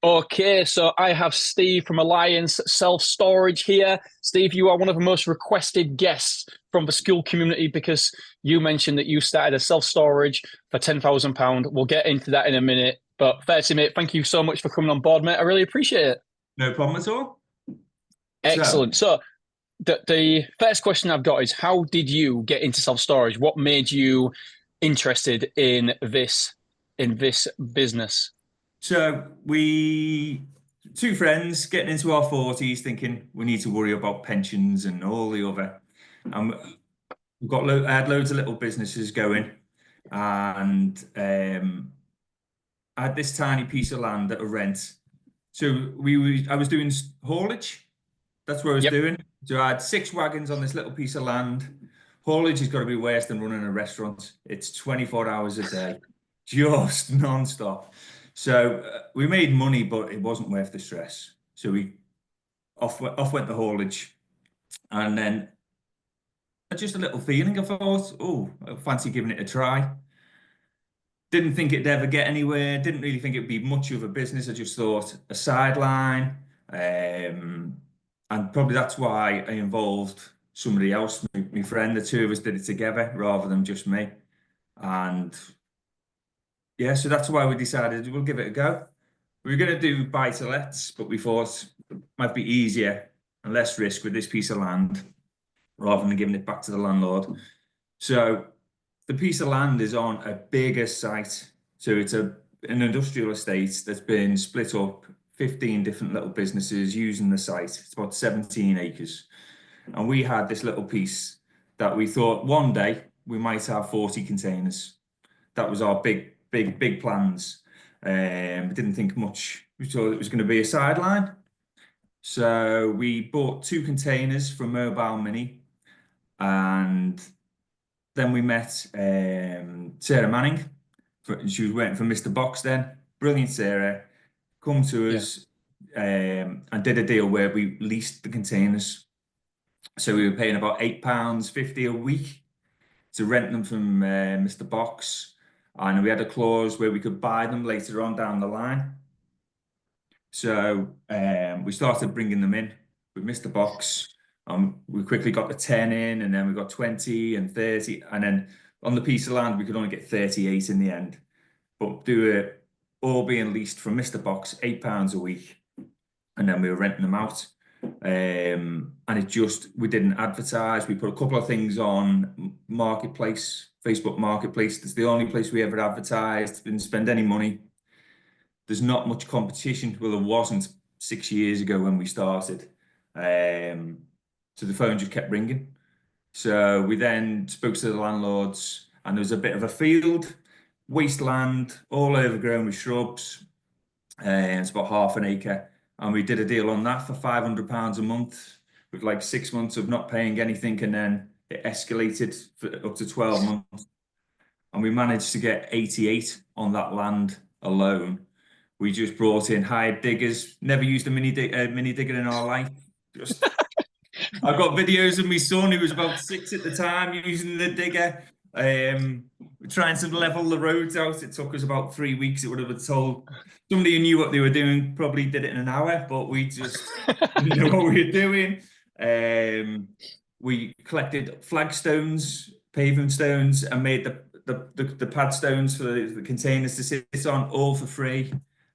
Okay, so I have Steve from Alliance Self Storage here. Steve, you are one of the most requested guests from the school community because you mentioned that you started a self storage for £10,000. We'll get into that in a minute. But firstly, mate, thank you so much for coming on board, mate. I really appreciate it. No problem at all. So, Excellent. So the first question I've got is how did you get into self storage? What made you interested in this business? we two friends getting into our 40s, thinking we need to worry about pensions and all the other. And I had loads of little businesses going, and I had this tiny piece of land at a rent. I was doing haulage. That's what I was Yep. doing. So I had 6 wagons on this little piece of land. Haulage has got to be worse than running a restaurant. It's 24 hours a day, just non-stop. So we made money, but it wasn't worth the stress. So we off went the haulage, and then just a little feeling. I thought, oh, I fancy giving it a try. Didn't think it'd ever get anywhere. Didn't really think it'd be much of a business. I just thought a sideline. And probably that's why I involved somebody else, my friend. The two of us did it together rather than just me. And yeah, so that's why we decided we'll give it a go. We were going to do buy to lets, but we thought it might be easier and less risk with this piece of land rather than giving it back to the landlord. So the piece of land is on a bigger site. So it's an industrial estate that's been split up, 15 different little businesses using the site. It's about 17 acres. And we had this little piece that we thought one day we might have 40 containers. That was our big plans. We didn't think much. We thought it was going to be a sideline. So we bought 2 containers from Mobile Mini, and then we met Sarah Manning. She was waiting for Mr. Box then. Brilliant Sarah. Come to Yeah. us and did a deal where we leased the containers. So we were paying about £8.50 a week to rent them from Mr. Box. And we had a clause where we could buy them later on down the line. So we started bringing them in with Mr. Box. We quickly got the 10 in, and then we got 20 and 30. And then on the piece of land, we could only get 38 in the end. But do it all being leased from Mr. Box, £8 a week. And then we were renting them out. And we didn't advertise. We put a couple of things on Marketplace, Facebook Marketplace. It's the only place we ever advertised, didn't spend any money. There's not much competition. Well, there wasn't 6 years ago when we started. So the phone just kept ringing. So we then spoke to the landlords, and there was a bit of a field, wasteland, all overgrown with shrubs. And it's about half an acre. And we did a deal on that for £500 a month with like 6 months of not paying anything. And then it escalated for up to 12 months. And we managed to get 88 on that land alone. We just brought in hired diggers, never used a mini digger in our life. Just I've got videos of my son who was about 6 at the time using the digger. Trying to level the roads out. It took us about 3 weeks. It would have told somebody who knew what they were doing probably did it in an hour, but we just didn't know what we were doing. We collected flagstones, paving stones, and made the pad stones for the containers to sit on, all for free.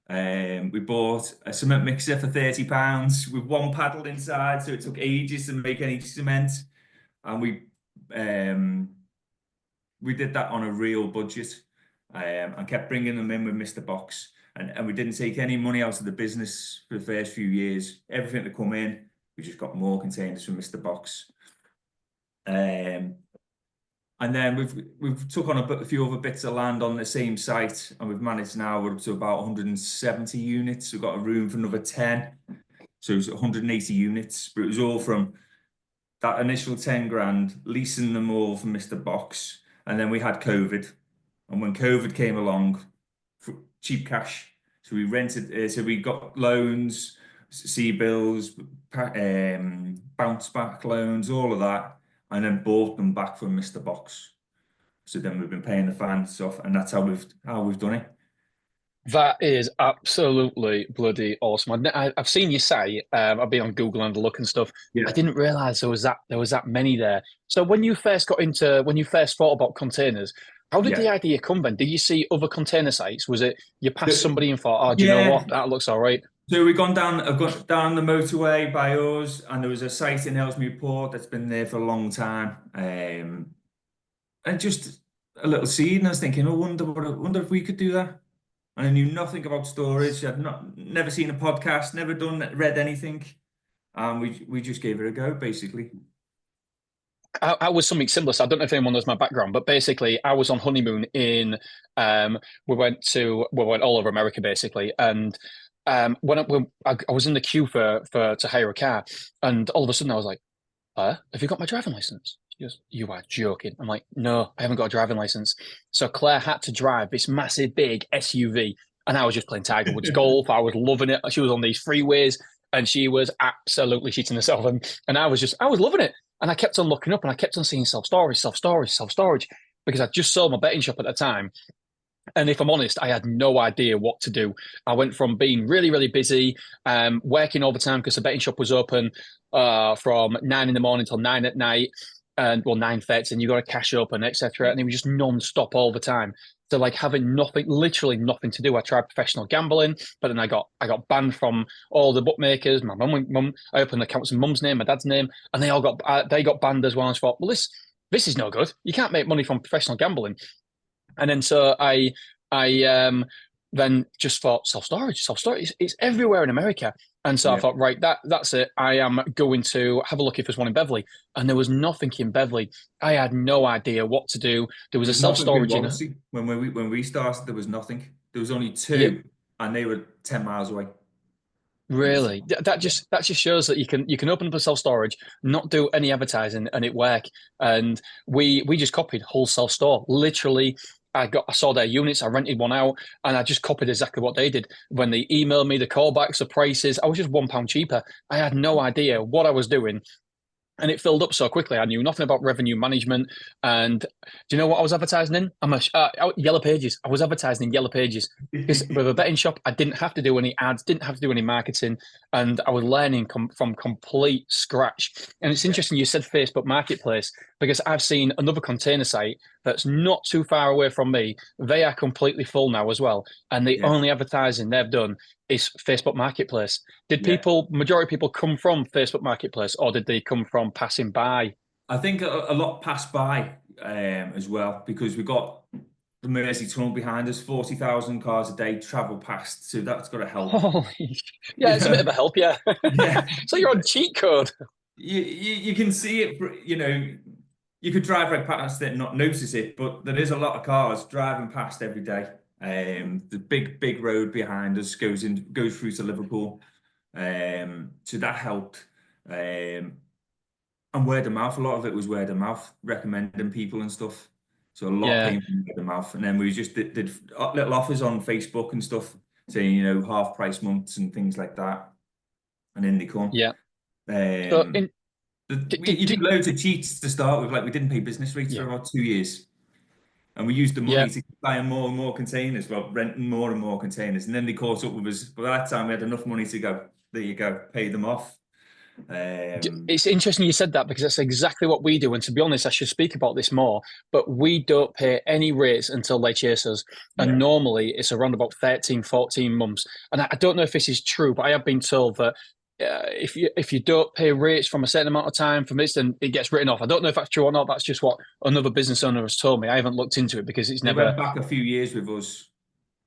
We bought a cement mixer for £30 with one paddle inside, so it took ages to make any cement. And we did that on a real budget, and kept bringing them in with Mr. Box. And we didn't take any money out of the business for the first few years. Everything that come in, we just got more containers from Mr. Box. And then we've took on a few other bits of land on the same site, and we've managed now we're up to about 170 units. We've got a room for another 10, so it's 180 units. But it was all from that initial 10 grand, leasing them all from Mr. Box, and then we had COVID, and when COVID came along, cheap cash. So we rented. So we got loans, C-bills, bounce back loans, all of that. And then bought them back from Mr. Box. So then we've been paying the finance off, and that's how we've done it. That is absolutely bloody awesome. I've seen your site. I've been on Google and look and stuff. I Yeah. didn't realize there was that many there. So when you first thought about containers, how did the Yeah. idea come then? Did you see other container sites? Was it you passed The- somebody and thought, oh, do you know what? yeah. That looks all right. So I've gone down the motorway by us, and there was a site in Ellesmere Port that's been there for a long time. And just a little seed, and I was thinking, I wonder if we could do that. And I knew nothing about storage. I'd never seen a podcast, never read anything. And we just gave it a go, basically. I was something similar. So I don't know if anyone knows my background, but basically, I was on honeymoon in. We went all over America basically, and when I was in the queue for to hire a car, and all of a sudden I was like, have you got my driving license? She goes, you are joking. I'm like, no, I haven't got a driving license. So Claire had to drive this massive, big SUV. And I was just playing Tiger Woods golf. I was loving it. She was on these freeways and she was absolutely shitting herself. And I was loving it. And I kept on looking up and I kept on seeing self-storage, self-storage, self-storage, because I just sold my betting shop at the time. And if I'm honest, I had no idea what to do. I went from being really, really busy, working overtime because the betting shop was open from 9 in the morning till 9 at night, and well 9:30, and you got to cash open, etc. And it was just non-stop all the time. So like having nothing, literally nothing to do. I tried professional gambling, but then I got banned from all the bookmakers. My mum, I opened accounts in mum's name, my dad's name, and they got banned as well. And I thought, well, this is no good. You can't make money from professional gambling. And then so I then just thought self storage. It's everywhere in America. And so I Yeah. thought, right, that's it. I am going to have a look if there's one in Beverly. And there was nothing in Beverly. I had no idea what to do. There was a There's nothing in self-storage in. Wallasey. When we started, there was nothing. There was only Yeah, two, and they were 10 miles away. It was really. That yeah. just shows that you can open up a self-storage, not do any advertising, and it work. And we just copied whole self-store. Literally, I saw their units, I rented one out, and I just copied exactly what they did. When they emailed me the callbacks, the prices, I was just £1 cheaper. I had no idea what I was doing. And it filled up so quickly. I knew nothing about revenue management. And do you know what I was advertising in? Yellow Pages. I was advertising in Yellow Pages because with a betting shop, I didn't have to do any ads, didn't have to do any marketing, and I was learning from complete scratch. And it's Yeah. interesting you said Facebook Marketplace because I've seen another container site that's not too far away from me. They are completely full now as well, and the Yeah. only advertising they've done is Facebook Marketplace. Did Yeah. majority of people come from Facebook Marketplace or did they come from passing by? I think a lot passed by as well because we've got the Mersey Tunnel behind us, 40,000 cars a day travel past. So that's got to help. Holy, yeah, it's a bit Yeah. of a help, yeah. Yeah. So you're on cheat code. You can see it, you could drive right past it and not notice it, but there is a lot of cars driving past every day. The big road behind us goes through to Liverpool. So that helped. And word of mouth, a lot of it was word of mouth, recommending people and stuff. So a lot Yeah, came from word of mouth. And then we just did little offers on Facebook and stuff, saying, half price months and things like that. And in they come. yeah. So Um, in you did loads of cheats to start with. Like we didn't pay business rates for yeah, about 2 years, and we used the yeah. money to keep buying more and more containers, well, renting more and more containers. And then they caught up with us. By that time, we had enough money to go. There you go, pay them off. It's interesting you said that because that's exactly what we do. And to be honest, I should speak about this more, but we don't pay any rates until they chase us. And Yeah, normally it's around about 13, 14 months. And I don't know if this is true, but I have been told that if you don't pay rates from a certain amount of time from this, then it gets written off. I don't know if that's true or not. That's just what another business owner has told me. I haven't looked into it because it's they never went back a few years with us,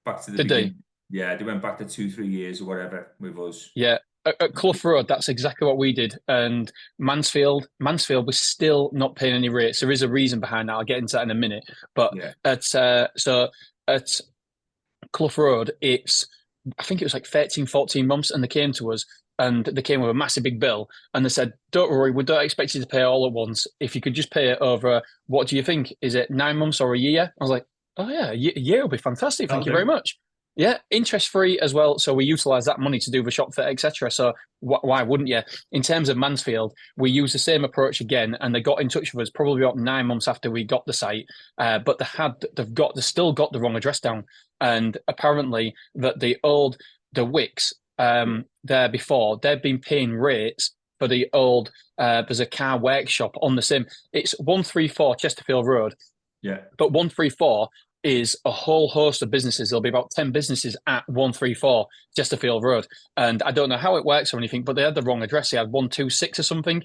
back to the did they? beginning. Yeah, they went back to 2, 3 years or whatever with us. Yeah. At Clough Road, that's exactly what we did. And Mansfield was still not paying any rates. There is a reason behind that. I'll get into that in a minute. But Yeah, at Clough Road, I think it was like 13, 14 months, and they came to us and they came with a massive big bill and they said, don't worry, we don't expect you to pay all at once. If you could just pay it over, what do you think? Is it 9 months or a year? I was like, oh yeah, a year will be fantastic. Thank you very okay. much. Yeah, interest free as well. So we utilize that money to do the shop fit, etc. So why wouldn't you? In terms of Mansfield, we use the same approach again, and they got in touch with us probably about 9 months after we got the site. But they still got the wrong address down. and apparently that the Wicks there before, they've been paying rates for the old. There's a car workshop on the same. It's 134 Chesterfield Road, Yeah. but 134 is a whole host of businesses. There'll be about 10 businesses at 134 Chesterfield Road. And I don't know how it works or anything, but they had the wrong address. They had 126 or something.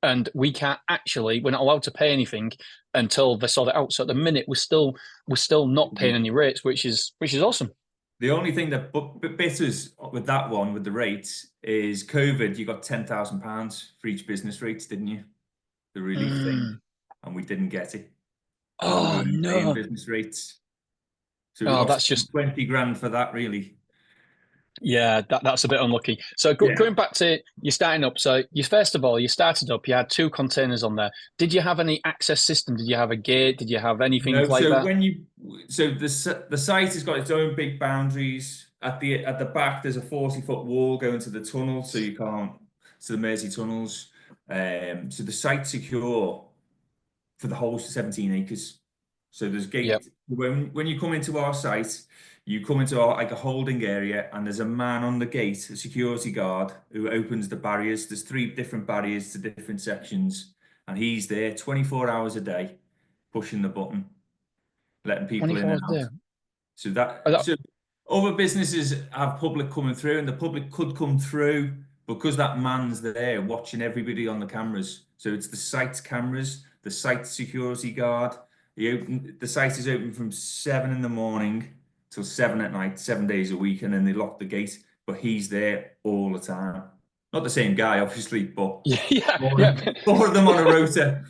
And we're not allowed to pay anything until they sort it out. So at the minute, we're still not paying any rates, which is awesome. The only thing that bit us with that one, with the rates, is COVID. You got £10,000 for each business rates, didn't you? The relief thing, Mm. and we didn't get it because we Oh weren't paying no. business rates. So we Oh, lost that's just 20 grand for that, really. Yeah, that's a bit unlucky. So Yeah. going back to you starting up, so you first of all you started up, you had two containers on there. Did you have any access system? Did you have a gate? Did you have anything No, like so that? when you so the site has got its own big boundaries. At the back, there's a 40-foot wall going to the tunnel, so you can't to the Mersey tunnels. So the site's secure for the whole 17 acres. So there's Yep. gate when you come into our site, you come into our, like a holding area, and there's a man on the gate, a security guard, who opens the barriers. There's three different barriers to different sections, and he's there 24 hours a day, pushing the button, letting people in 24 and hours a out. day. So Oh, so other businesses have public coming through, and the public could come through because that man's there watching everybody on the cameras. So it's the site's cameras, the site security guard. The site is open from 7 in the morning till 7 at night, 7 days a week, and then they lock the gate. But he's there all the time. Not the same guy, obviously, but yeah, yeah, four, yeah, four of them on a rota.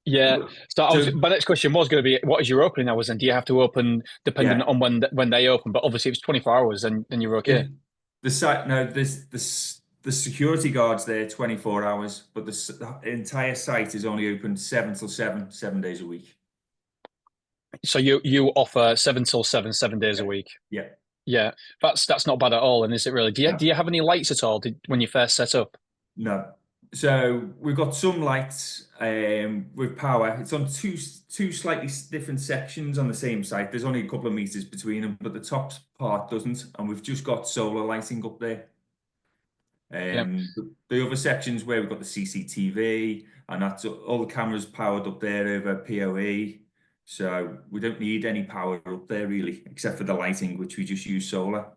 yeah. So So my next question was going to be, what is your opening hours, and do you have to open depending yeah, on when they open? But obviously, if it's 24 hours, then you're okay. in the site, no, the security guard's there 24 hours, but the entire site is only open 7 till 7, 7 days a week. So you offer 7 till 7, 7 days a Yeah, week. yeah, Yeah, that's not bad at all, and is it really? Do no, you have any lights at all when you first set up? no. So we've got some lights with power. It's on two slightly different sections on the same site. There's only a couple of meters between them, but the top part doesn't, and we've just got solar lighting up there. Yeah. The other sections where we've got the CCTV, and that's all the cameras powered up there over PoE. So we don't need any power up there really, except for the lighting, which we just use solar.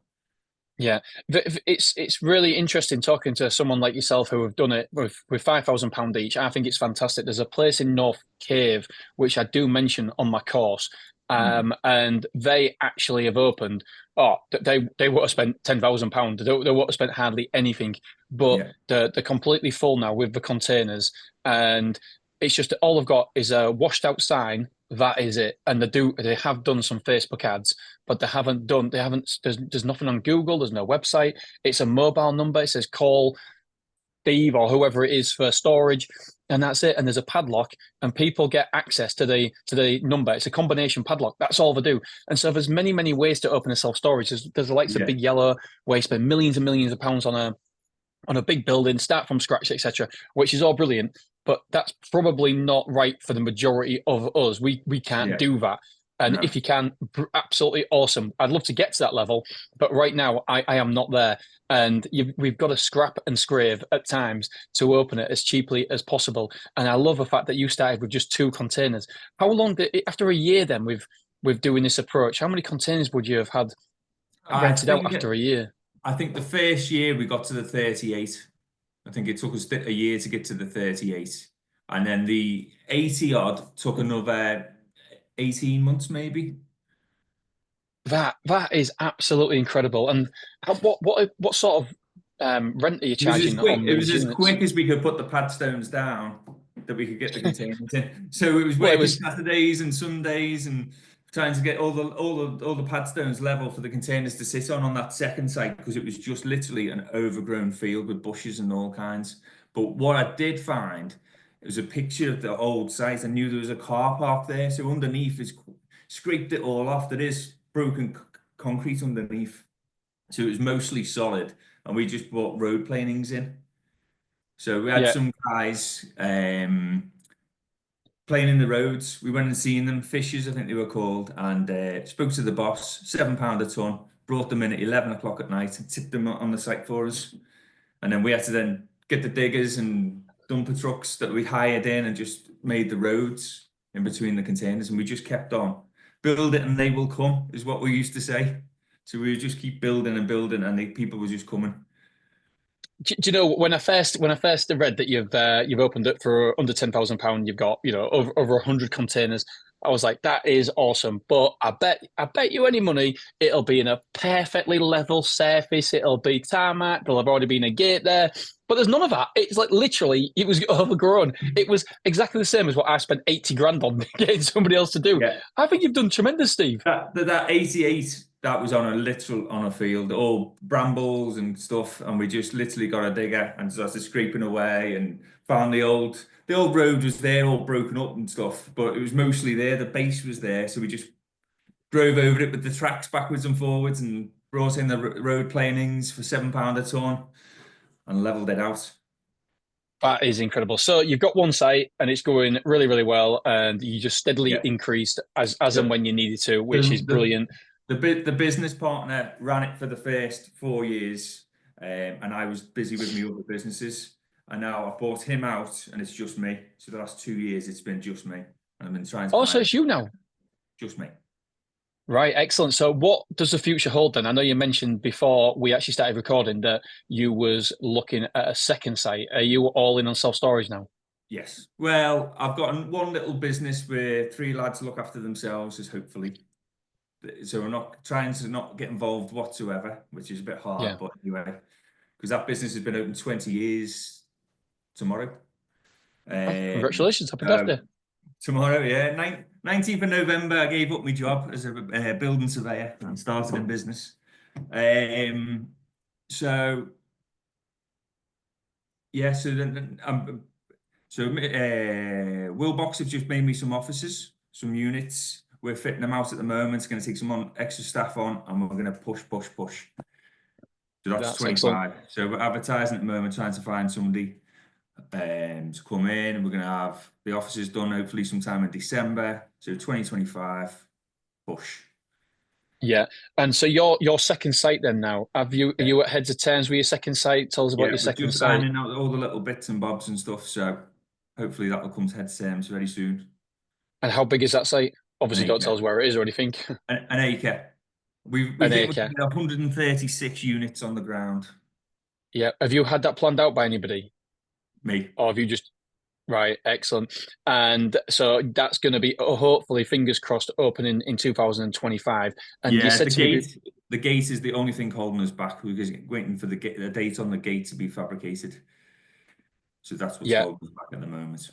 Yeah, it's really interesting talking to someone like yourself who have done it with £5,000 each. I think it's fantastic. There's a place in North Cave which I do mention on my course, Mm. and they actually have opened. Oh, they would have spent £10,000. They would have spent hardly anything, but Yeah, they're completely full now with the containers, and it's just all they've got is a washed out sign. That is it, and they have done some Facebook ads, but there's nothing on Google, there's no website. It's a mobile number. It says call Steve or whoever it is for storage, and that's it. And there's a padlock, and people get access to the number. It's a combination padlock. That's all they do. And so there's many ways to open a self-storage. There's the likes of yeah, Big Yellow, where you spend millions and millions of pounds on a big building, start from scratch, etc., which is all brilliant. But that's probably not right for the majority of us. We can't yeah. do that. And if No, you can, absolutely awesome. I'd love to get to that level, but right now I am not there. And we've got to scrap and scrape at times to open it as cheaply as possible. And I love the fact that you started with just two containers. How long after a year then with doing this approach? How many containers would you have had I rented out think after a year? I think the first year we got to the 38. I think it took us a year to get to the 38. And then the 80 odd took another 18 months, maybe. That is absolutely incredible. And what sort of rent are you charging on It was these as units? quick as we could put the padstones down that we could get the containers in. So it was Well, it working was Saturdays and Sundays and trying to get all the padstones level for the containers to sit on that second site, because it was just literally an overgrown field with bushes and all kinds. But what I did find, it was a picture of the old site. I knew there was a car park there, so underneath is scraped it all off. There is broken concrete underneath, so it was mostly solid, and we just brought road planings in. So we had yeah, some guys playing in the roads. We went and seen them, fishers, I think they were called, and spoke to the boss, £7 a ton, brought them in at 11 o'clock at night and tipped them on the site for us. And then we had to then get the diggers and dumper trucks that we hired in and just made the roads in between the containers. And we just kept on. Build it and they will come, is what we used to say. So we would just keep building and building, and people were just coming. Do you know when I first read that you've opened it for under £10,000, you've got over 100 containers. I was like, that is awesome. But I bet you any money it'll be in a perfectly level surface. It'll be tarmac. There'll have already been a gate there. But there's none of that. It's like literally it was overgrown. It was exactly the same as what I spent 80 grand on getting somebody else to do. Yeah. I think you've done tremendous, Steve. That 88, that was on a field, all brambles and stuff, and we just literally got a digger and started scraping away and found the old road was there, all broken up and stuff, but it was mostly there. The base was there, so we just drove over it with the tracks backwards and forwards and brought in the road planings for £7 a ton and leveled it out. That is incredible. So you've got one site and it's going really, really well, and you just steadily increased as and when you needed to, which is brilliant. The business partner ran it for the first 4 years, and I was busy with my other businesses. And now I bought him out, and it's just me. So the last 2 years, it's been just me. And I've been trying to. Oh, so it's you now. Just me. Right, excellent. So what does the future hold then? I know you mentioned before we actually started recording that you was looking at a second site. Are you all in on self-storage now? Yes. Well, I've got one little business where 3 lads look after themselves, is hopefully. So I'm not trying to not get involved whatsoever, which is a bit hard, but anyway, because that business has been open 20 years tomorrow. Congratulations, happy birthday. Tomorrow, yeah. 19th of November, I gave up my job as a building surveyor and started in business. So, yeah, so Willbox have just made me some offices, some units. We're fitting them out at the moment. It's going to take some extra staff on, and we're going to push. So that's 25. Excellent. So we're advertising at the moment, trying to find somebody to come in, and we're going to have the offices done hopefully sometime in December. So 2025, push. Yeah, and so your second site then now, are you at heads of terms with your second site? Tell us about your second just site. ironing out all the little bits and bobs and stuff. So hopefully that will come to heads of terms very soon. And how big is that site? Obviously, don't tell us where it is or anything. An acre. We think we're 136 units on the ground. Yeah. Have you had that planned out by anybody? Me. Or have you just... Right, excellent. And so that's going to be hopefully, fingers crossed, opening in 2025. And you said the gate is the only thing holding us back, because we're waiting for the date on the gate to be fabricated. So that's what's holding us back at the moment.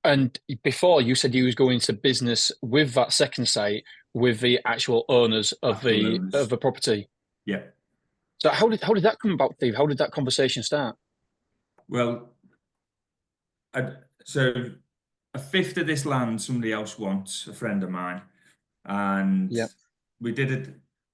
And before you said you was going to business with that second site with the actual owners of the property. Yeah. So how did that come about, Steve? How did that conversation start? Well, so a fifth of this land somebody else wants, a friend of mine, and we did it.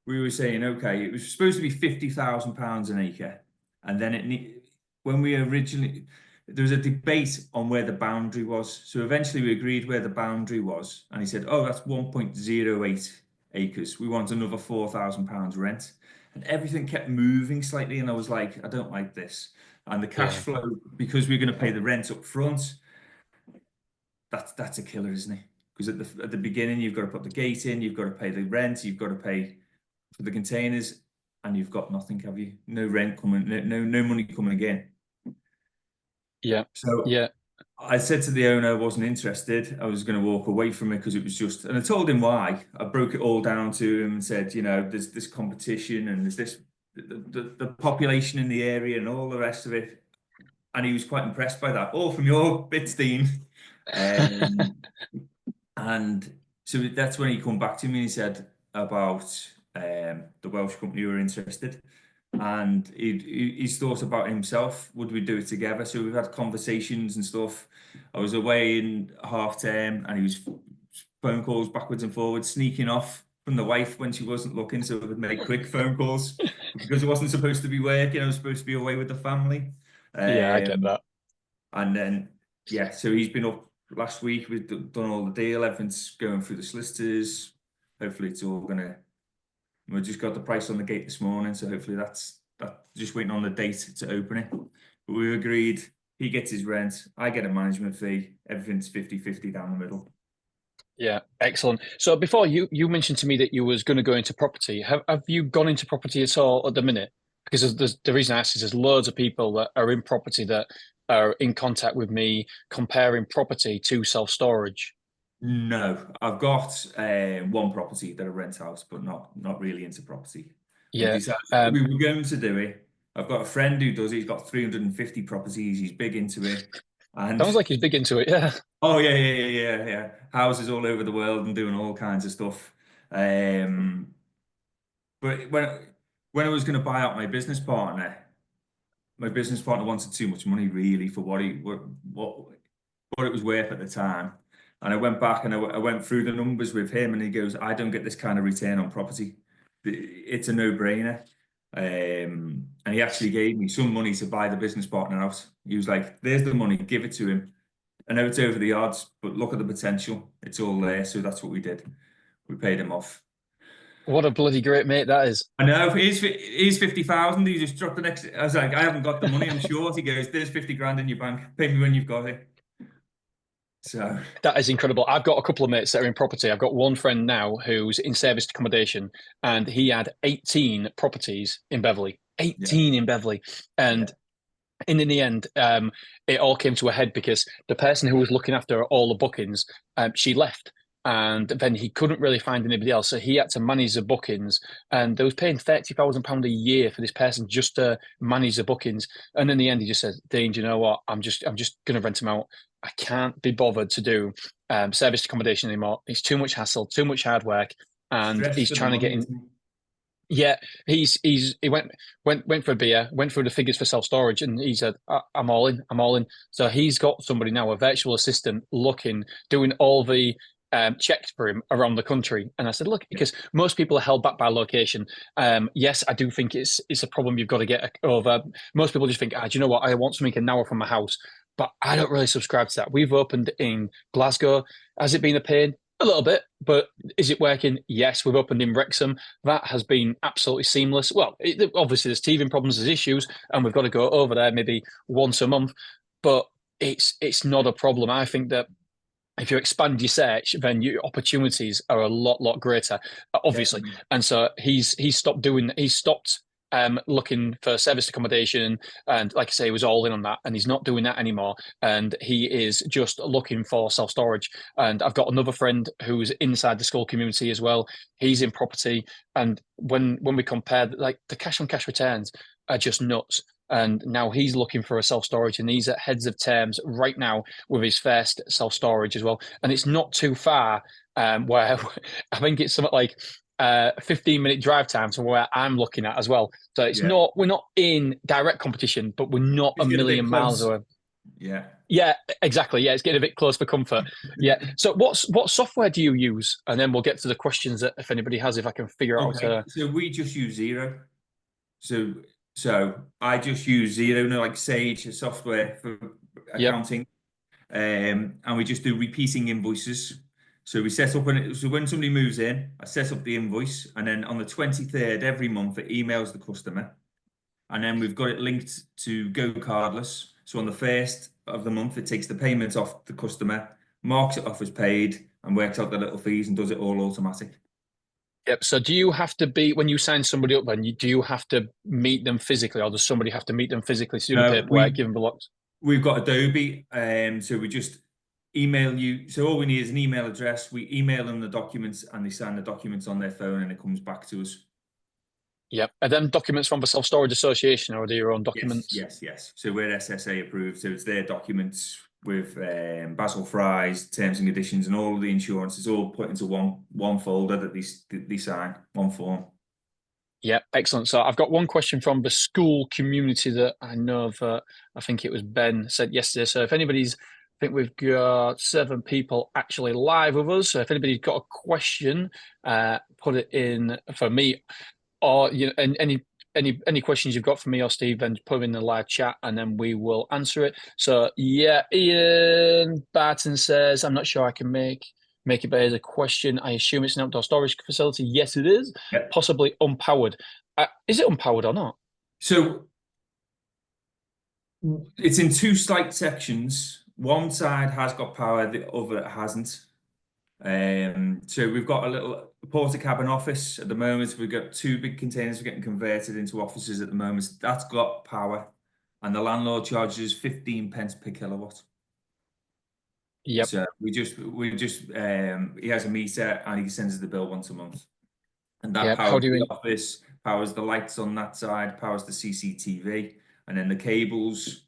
We were saying, okay, it was supposed to be £50,000 an acre, and then when we originally, there was a debate on where the boundary was. So eventually we agreed where the boundary was, and he said, oh, that's 1.08 acres. We want another £4,000 rent, and everything kept moving slightly, and I was like, I don't like this. And the cash flow, because we're going to pay the rent up front, that's a killer, isn't it? Because at the beginning, you've got to put the gate in, you've got to pay the rent, you've got to pay for the containers, and you've got nothing, have you? No rent coming, no money coming again. Yeah. So I said to the owner I wasn't interested. I was going to walk away from it because it was just, and I told him why. I broke it all down to him and said, there's this competition and there's this the population in the area and all the rest of it. And he was quite impressed by that. All from your bits, Dean. And so that's when he come back to me and he said about the Welsh company who were interested. And he's thought about himself. Would we do it together? So we've had conversations and stuff. I was away in half term, and he was phone calls backwards and forwards, sneaking off from the wife when she wasn't looking, so I would make quick phone calls because I wasn't supposed to be working. I was supposed to be away with the family. I get that. And then so he's been up last week. We've done all the deal. Everything's going through the solicitors. Hopefully it's all gonna. We just got the price on the gate this morning, so hopefully that's just waiting on the date to open it. But we agreed. He gets his rent. I get a management fee. Everything's 50-50 down the middle. Yeah, excellent. So before you mentioned to me that you was going to go into property. Have you gone into property at all at the minute? Because the reason I ask is there's loads of people that are in property that are in contact with me comparing property to self-storage. No, I've got one property that I rent out, but not really into property. We Yeah. decided we were going to do it. I've got a friend who does it. He's got 350 properties. He's big into it. And Sounds like he's big into it. Yeah. oh yeah. Houses all over the world and doing all kinds of stuff. But when I was going to buy out my business partner wanted too much money really for what it was worth at the time. And I went back and I went through the numbers with him, and he goes, "I don't get this kind of return on property. It's a no-brainer." And he actually gave me some money to buy the business partner out. He was like, "There's the money, give it to him. I know it's over the odds, but look at the potential. It's all there." So that's what we did. We paid him off. What a bloody great mate that is. I know he's 50,000. He just dropped the next. I was like, "I haven't got the money. I'm short." He goes, "There's 50 grand in your bank. Pay me when you've got it." So That is incredible. I've got a couple of mates that are in property. I've got one friend now who's in serviced accommodation, and he had 18 properties in Beverley. 18 in Beverley. And in the end, it all came to a head because the person who was looking after all the bookings, she left. And then he couldn't really find anybody else. So he had to manage the bookings. And they was paying £30,000 a year for this person just to manage the bookings. And in the end, he just said, "Dean, do you know what? I'm just gonna rent them out. I can't be bothered to do serviced accommodation anymore. It's too much hassle, too much hard work." And stress he's for the trying to get money. in. Yeah, he went for a beer, went through the figures for self storage, and he said, I'm all in, I'm all in." So he's got somebody now, a virtual assistant, doing all the checks for him around the country. And I said, look, because most people are held back by location. Yes, I do think it's a problem you've got to get over. Most people just think, do you know what? I want something an hour from my house, but I don't really subscribe to that. We've opened in Glasgow. Has it been a pain? A little bit, but is it working? Yes, we've opened in Wrexham. That has been absolutely seamless. Well, obviously there's teething problems, there's issues, and we've got to go over there maybe once a month, but it's not a problem. I think that if you expand your search, then your opportunities are a lot greater, obviously. Definitely. And so he's stopped looking for service accommodation, and like I say, he was all in on that, and he's not doing that anymore. And he is just looking for self storage. And I've got another friend who's inside the school community as well. He's in property, and when we compare, like, the cash on cash returns are just nuts. And now he's looking for a self storage, and he's at heads of terms right now with his first self storage as well. And it's not too far, where I think it's something like 15-minute drive time to where I'm looking at as well. So it's not, we're not in direct competition, but we're not It's a getting a bit million miles close. away. Yeah. Yeah, exactly. Yeah, it's getting a bit close for comfort. Yeah. So what software do you use? And then we'll get to the questions that if anybody has, if I can figure out how Okay. to. So we just use Zero. So I just use Zero, like Sage software for Yep. accounting. And we just do repeating invoices. So we set up so when somebody moves in, I set up the invoice, and then on the 23rd every month it emails the customer. And then we've got it linked to Go Cardless. So on the first of the month, it takes the payment off the customer, marks it off as paid, and works out the little fees and does it all automatic. Yep. So do you have to be, when you sign somebody up, then do you have to meet them physically, or does somebody have to meet them physically to do the No, paperwork, give them the locks? we've got Adobe, so we just email you. So all we need is an email address. We email them the documents, and they sign the documents on their phone, and it comes back to us. Yep. Are them documents from the Self Storage Association, or are they your own documents? Yes. So we're SSA approved, so it's their documents with Basil Fry's terms and conditions, and all of the insurance is all put into one folder that they sign, one form. Yeah, excellent. So I've got one question from the school community that I know of. I think it was Ben said yesterday. So if anybody's, I think we've got 7 people actually live with us. So if anybody's got a question, put it in for me, or and any any questions you've got for me or Steve, then put them in the live chat and then we will answer it. So yeah, Ian Barton says, I'm not sure I can make it, but here's a question. I assume it's an outdoor storage facility. Yes, it is. Yep. Possibly unpowered. Is it unpowered or not? So it's in two slight sections. One side has got power, the other hasn't. So we've got a little porta cabin office at the moment. We've got two big containers we're getting converted into offices at the moment. That's got power, and the landlord charges 15 pence per kilowatt. Yep. So we just he has a meter and he sends us the bill once a month, and that Yep. powers the office, powers the lights on that side, powers the CCTV, and then the cables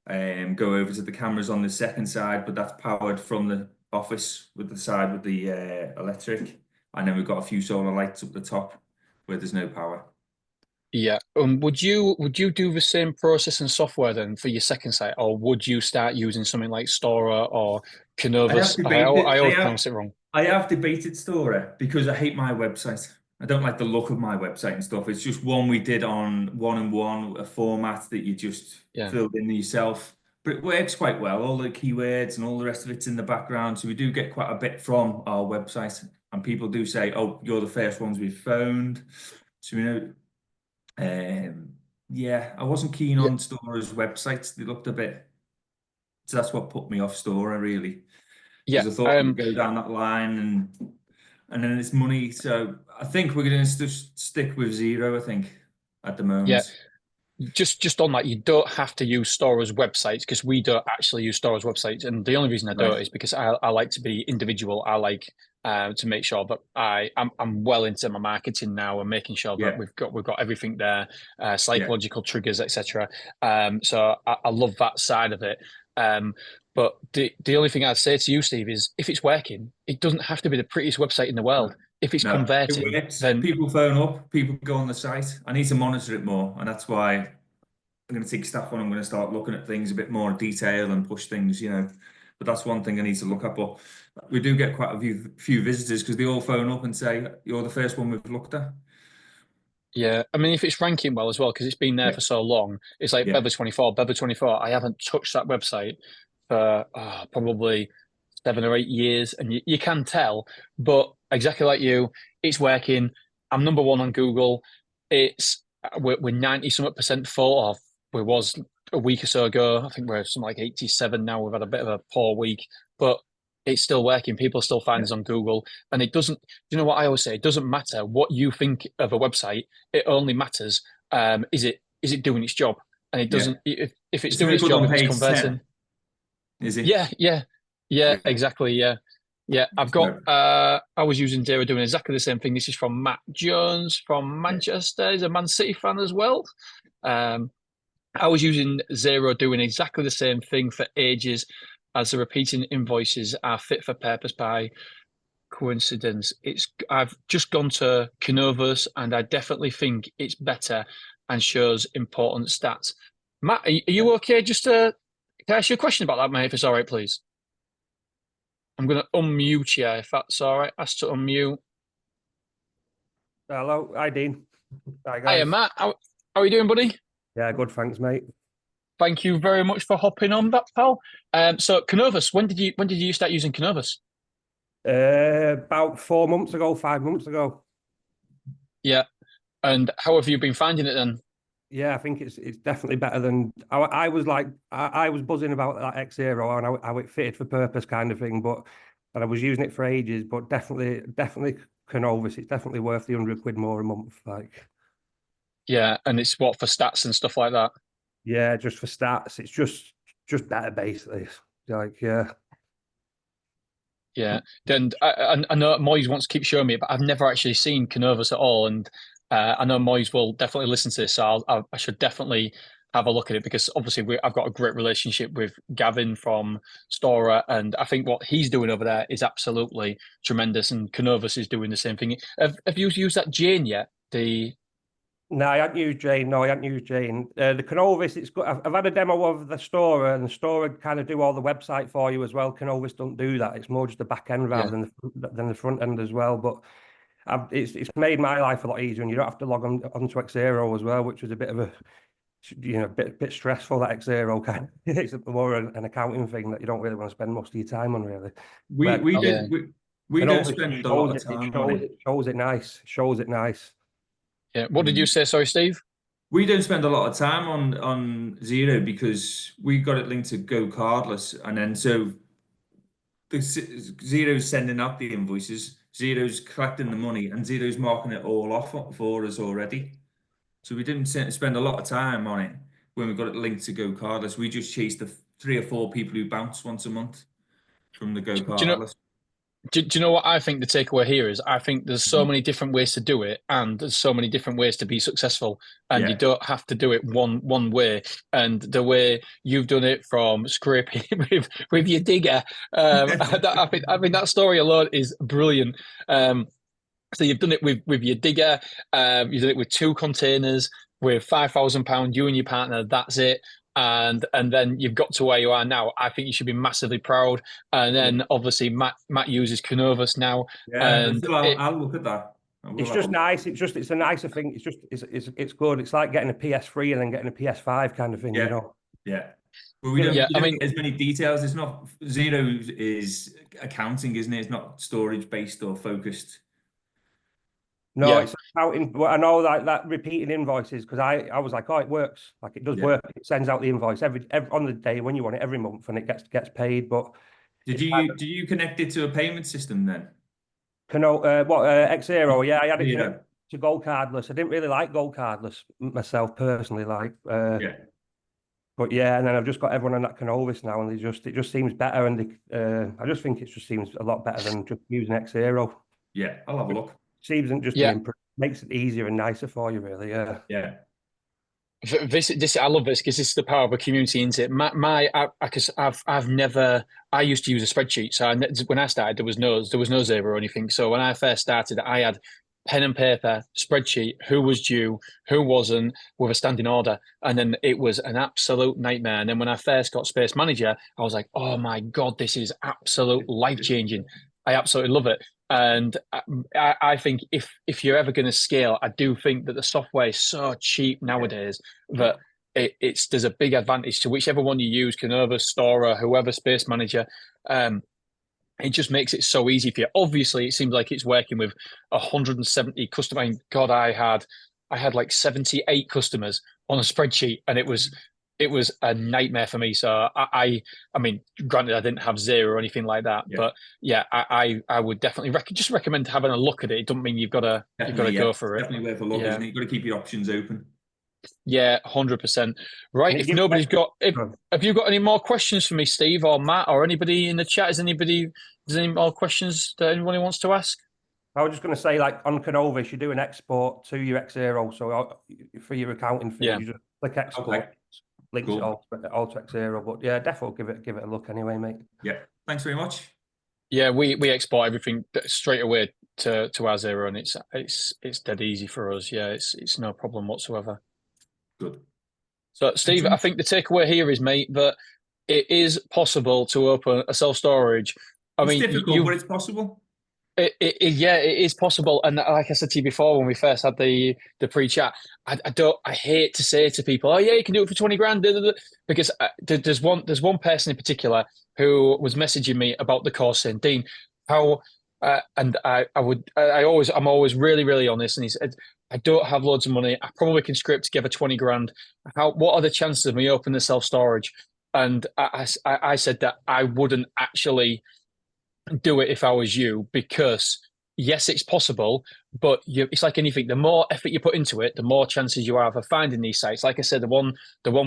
go over to the cameras on the second side, but that's powered from the office with the side with the electric, and then we've got a few solar lights up the top where there's no power. Yeah. Would you do the same process and software then for your second site, or would you start using something like Stora or Canovus? I always pronounce it wrong. I have debated Stora because I hate my website. I don't like the look of my website and stuff. It's just one we did on one-on-one, a format that you just filled in yourself. But it works quite well. All the keywords and all the rest of it's in the background. So we do get quite a bit from our website. And people do say, oh, you're the first ones we've phoned. So, yeah, I wasn't keen on Stora's websites. They looked a bit. So that's what put me off Stora, really. Yeah. Because I thought we'd go down that line and then it's money. So I think we're going to stick with zero, I think, at the moment. Yeah. Just on that, you don't have to use Stora's websites because we don't actually use Stora's websites. And the only reason I don't is because I like to be individual. I like to make sure that I'm well into my marketing now and making sure that we've got everything there, psychological triggers, etc. So I love that side of it. But the only thing I'd say to you, Steve, is if it's working, it doesn't have to be the prettiest website in the world. If it's converting, it works. then people phone up, people go on the site. I need to monitor it more, and that's why I'm going to take staff on. I'm going to start looking at things a bit more in detail and push things, But that's one thing I need to look at. But we do get quite a few visitors because they all phone up and say, "You're the first one we've looked at." Yeah, I mean, if it's ranking well as well, because it's been there for so long, it's like Bever24. I haven't touched that website for probably 7 or 8 years, and you can tell. But exactly like you, it's working. I'm number one on Google. We're 90% full, or we was a week or so ago. I think we're something like 87 now. We've had a bit of a poor week, but it's still working. People still find us on Google, and it doesn't. You know what I always say? It doesn't matter what you think of a website. It only matters is it doing its job, and it doesn't. If it's doing its job, if it's converting. 10, is it? Yeah, exactly. Yeah. I've got. I was using Dara doing exactly the same thing. This is from Matt Jones from Manchester. He's a Man City fan as well. I was using Zero doing exactly the same thing for ages, as the repeating invoices are fit for purpose by coincidence. I've just gone to Canovus and I definitely think it's better and shows important stats. Matt, are you okay? Just can I ask you a question about that, mate, if it's all right, please? I'm going to unmute you if that's all right. Ask to unmute. Hello, hi Dean. Hi guys. Hiya, Matt. How are you doing, buddy? Yeah, good, thanks, mate. Thank you very much for hopping on that, pal. So Canovus, when did you start using Canovus? About 4 months ago, 5 months ago. Yeah. And how have you been finding it then? Yeah, I think it's definitely better than I was like I was buzzing about that X0 and how it fitted for purpose kind of thing, and I was using it for ages, but definitely Canovus, it's definitely worth the £100 more a month. Like, yeah, and it's what for stats and stuff like that. Yeah, just for stats, it's just better basically. Like, yeah. And I know Moyes wants to keep showing me, but I've never actually seen Canovus at all, and I know Moyes will definitely listen to this, so I should definitely have a look at it because obviously I've got a great relationship with Gavin from Stora, and I think what he's doing over there is absolutely tremendous, and Canovus is doing the same thing. Have you used that Jane yet? No, I haven't used Jane. The Canovus, it's good. I've had a demo of the Stora, and the Stora kind of do all the website for you as well. Canovus don't do that. It's more just the back end rather than the front end as well. But It's made my life a lot easier, and you don't have to log onto Xero as well, which was a bit of a bit stressful. That Xero kind of it's more an accounting thing that you don't really want to spend most of your time on, really. We don't spend a lot of time on it. It shows it nice. Shows it nice. Yeah. What did you say? Sorry, Steve. We don't spend a lot of time on Xero because we got it linked to Go Cardless, and then so Xero's sending out the invoices, Xero's collecting the money, and Xero's marking it all off for us already. So we didn't spend a lot of time on it when we got it linked to Go Cardless. We just chased the 3 or 4 people who bounce once a month from the Go Cardless. Do you know what I think the takeaway here is? I think there's so many different ways to do it, and there's so many different ways to be successful, and you don't have to do it one way. And the way you've done it from scraping with your digger, I think that story alone is brilliant. So you've done it with your digger, you've done it with 2 containers, with £5,000, you and your partner. That's it. And then you've got to where you are now. I think you should be massively proud. And then obviously Matt uses Canovus now. Yeah, and I'll look at that. It's just nice. It's a nicer thing. It's good. It's like getting a PS3 and then getting a PS5 kind of thing, you know. Yeah. Well, we don't get as many details. It's not Xero is accounting, isn't it? It's not storage based or focused. No, it's accounting. I know that repeating invoices, because I was like, oh, it works. Like, it does work. It sends out the invoice every on the day when you want it, every month, and it gets paid. But did you connect it to a payment system then? Xero? Yeah, I had it to Gold Cardless. I didn't really like Gold Cardless myself personally, but yeah, and then I've just got everyone on that Canovus now, and it just seems better, and I just think it just seems a lot better than just using Xero. Yeah, I'll have a look. Seems just makes it easier and nicer for you, really. Yeah. This I love this because this is the power of a community, isn't it? Because I used to use a spreadsheet. So when I started, there was no Xero or anything. So when I first started, I had pen and paper, spreadsheet, who was due, who wasn't, with a standing order. And then it was an absolute nightmare. And then when I first got Space Manager, I was like, oh my God, this is absolute life-changing. I absolutely love it. And I think if you're ever going to scale, I do think that the software is so cheap nowadays that there's a big advantage to whichever one you use, Canovus, Stora, whoever, Space Manager. It just makes it so easy for you. Obviously, it seems like it's working with 170 customers. I mean, God, I had like 78 customers on a spreadsheet, and it was a nightmare for me. So I mean, granted, I didn't have Xero or anything like that, but yeah, I would definitely recommend having a look at it. It doesn't mean you've got to go for it. Definitely worth a look, isn't it? You've got to keep your options open. Yeah, 100%. Right. If nobody's have you got any more questions for me, Steve or Matt or anybody in the chat? There's any more questions that anybody wants to ask? I was just going to say, like on Canovus, you do an export to your Xero. So for your accounting thing, you just click export. Okay. Links it all to Xero, but yeah, definitely give it a look anyway, mate. Yeah, thanks very much. Yeah, we export everything straight away to our Xero, and it's dead easy for us. Yeah, it's no problem whatsoever. Good. So, Steve, I think the takeaway here is, mate, that it is possible to open a self-storage. It's difficult, but it's possible. It is possible, and like I said to you before when we first had the pre-chat, I hate to say to people, oh yeah, you can do it for 20 grand, because there's one person in particular who was messaging me about the course saying, Dean, how and I'm always really, really honest, and he said, I don't have loads of money, I probably can scrape together 20 grand. What are the chances of me opening the self-storage? And I said that I wouldn't actually do it if I was you, because yes, it's possible, but it's like anything. The more effort you put into it, the more chances you have of finding these sites. Like I said, the one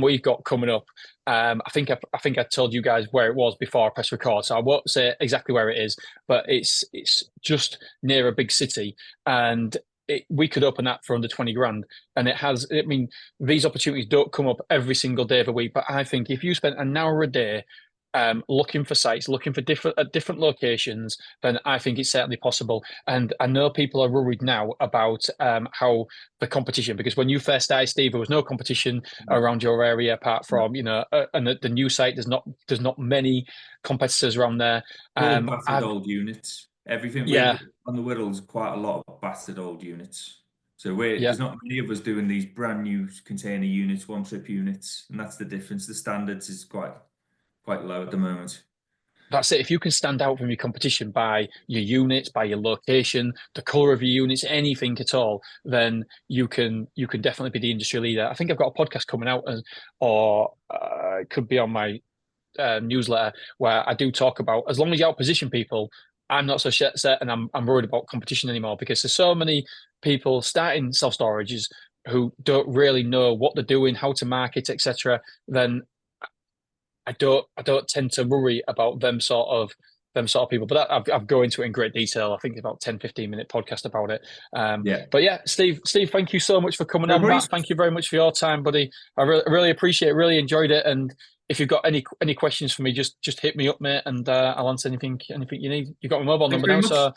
we've got coming up, I think I told you guys where it was before I press record, so I won't say exactly where it is, but it's just near a big city, and we could open that for under 20 grand. And I mean, these opportunities don't come up every single day of the week, but I think if you spent an hour a day looking for sites, looking for different locations, then I think it's certainly possible. And I know people are worried now about how the competition, because when you first started, Steve, there was no competition around your area apart from, and the new site, there's not many competitors around there. Old battered old units. Everything Yeah, on the Whittle is quite a lot of battered old units. So yeah. there's not many of us doing these brand new container units, one trip units, and that's the difference. The standards is quite low at the moment. That's it. If you can stand out from your competition by your units, by your location, the color of your units, anything at all, then you can definitely be the industry leader. I think I've got a podcast coming out, or it could be on my newsletter, where I do talk about, as long as you outposition people, I'm not so set, and I'm worried about competition anymore, because there's so many people starting self storages who don't really know what they're doing, how to market, etc. Then I don't tend to worry about them sort of people. But I've go into it in great detail. I think about 10-15 minute podcast about it. Yeah. But yeah, Steve, thank you so much for coming No on. worries. Matt, thank you very much for your time, buddy. I really appreciate it. Really enjoyed it. And if you've got any questions for me, just hit me up, mate, and I'll answer anything you need. You've got my mobile Thanks number very now. much. So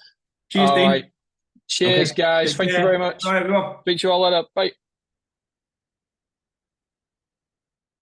Cheers, all Dean. right. Cheers, Okay. guys. Take Thank you care. very much. Bye, everyone. Speak to you all later. Bye.